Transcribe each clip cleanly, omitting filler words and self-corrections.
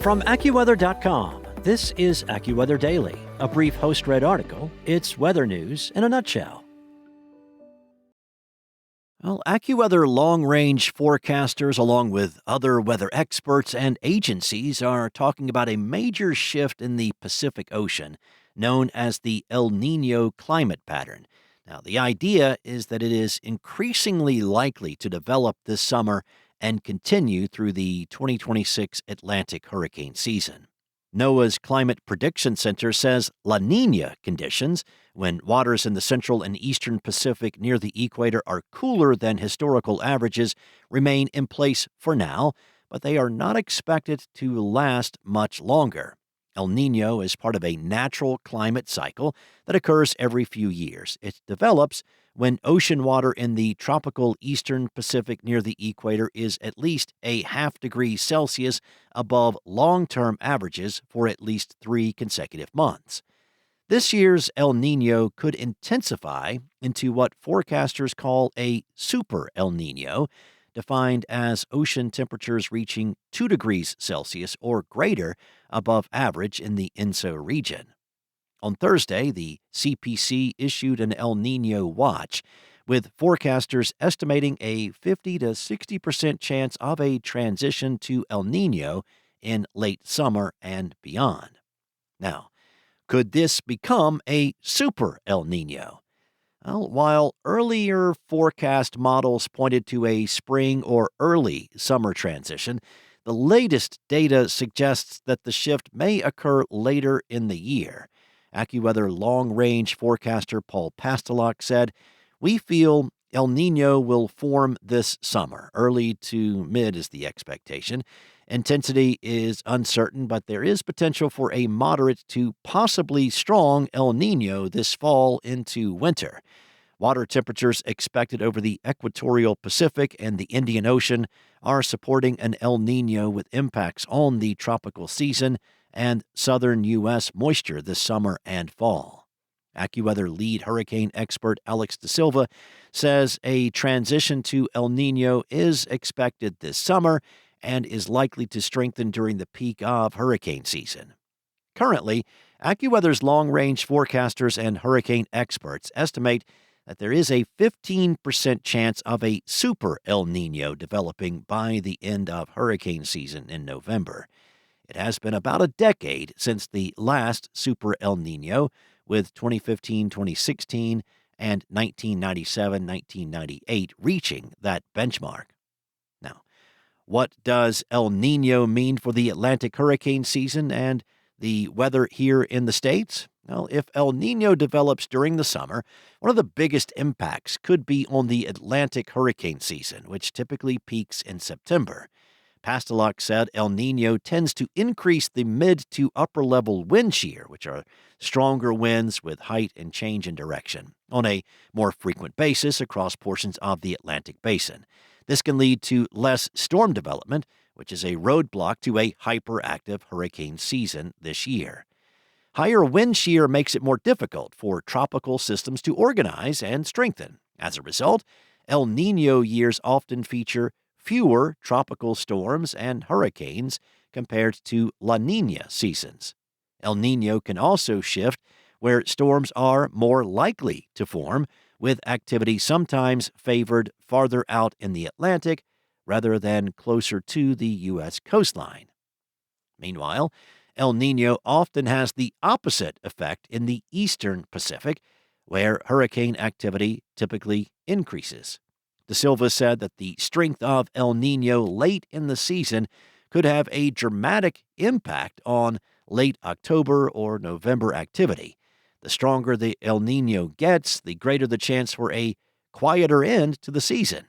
From AccuWeather.com, this is AccuWeather Daily, a brief host-read article. It's weather news in a nutshell. Well, AccuWeather long-range forecasters, along with other weather experts and agencies, are talking about a major shift in the Pacific Ocean, known as the El Niño climate pattern. Now, the idea is that it is increasingly likely to develop this summer and continue through the 2026 Atlantic hurricane season. NOAA's Climate Prediction Center says La Niña conditions, when waters in the central and eastern Pacific near the equator are cooler than historical averages, remain in place for now, but they are not expected to last much longer. El Niño is part of a natural climate cycle that occurs every few years. It develops when ocean water in the tropical eastern Pacific near the equator is at least a half degree Celsius above long-term averages for at least 3 consecutive months. This year's El Niño could intensify into what forecasters call a super El Niño, defined as ocean temperatures reaching 2 degrees Celsius or greater above average in the INSO region. On Thursday, the CPC issued an El Niño watch, with forecasters estimating a 50 to 60% chance of a transition to El Niño in late summer and beyond. Now, could this become a super El Niño? Well, while earlier forecast models pointed to a spring or early summer transition, the latest data suggests that the shift may occur later in the year. AccuWeather long-range forecaster Paul Pastelok said, "We feel El Niño will form this summer. Early to mid is the expectation. Intensity is uncertain, but there is potential for a moderate to possibly strong El Niño this fall into winter. Water temperatures expected over the equatorial Pacific and the Indian Ocean are supporting an El Niño with impacts on the tropical season and southern U.S. moisture this summer and fall." AccuWeather lead hurricane expert Alex De Silva says a transition to El Niño is expected this summer and is likely to strengthen during the peak of hurricane season. Currently, AccuWeather's long-range forecasters and hurricane experts estimate that there is a 15% chance of a super El Niño developing by the end of hurricane season in November. It has been about a decade since the last super El Niño, with 2015-2016 and 1997-1998 reaching that benchmark. Now, what does El Niño mean for the Atlantic hurricane season and the weather here in the States? Well, if El Niño develops during the summer, one of the biggest impacts could be on the Atlantic hurricane season, which typically peaks in September. Pastelok said El Niño tends to increase the mid to upper level wind shear, which are stronger winds with height and change in direction, on a more frequent basis across portions of the Atlantic basin. This can lead to less storm development, which is a roadblock to a hyperactive hurricane season this year. Higher wind shear makes it more difficult for tropical systems to organize and strengthen. As a result, El Niño years often feature fewer tropical storms and hurricanes compared to La Niña seasons. El Niño can also shift where storms are more likely to form, with activity sometimes favored farther out in the Atlantic rather than closer to the U.S. coastline. Meanwhile, El Niño often has the opposite effect in the eastern Pacific, where hurricane activity typically increases. De Silva said that the strength of El Niño late in the season could have a dramatic impact on late October or November activity. The stronger the El Niño gets, the greater the chance for a quieter end to the season.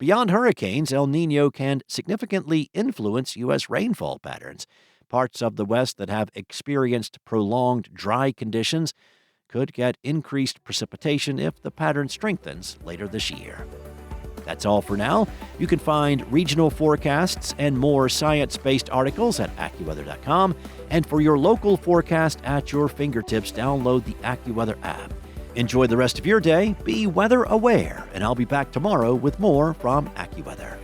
Beyond hurricanes, El Niño can significantly influence U.S. rainfall patterns. Parts of the West that have experienced prolonged dry conditions could get increased precipitation if the pattern strengthens later this year. That's all for now. You can find regional forecasts and more science-based articles at AccuWeather.com. And for your local forecast at your fingertips, download the AccuWeather app. Enjoy the rest of your day, be weather aware, and I'll be back tomorrow with more from AccuWeather.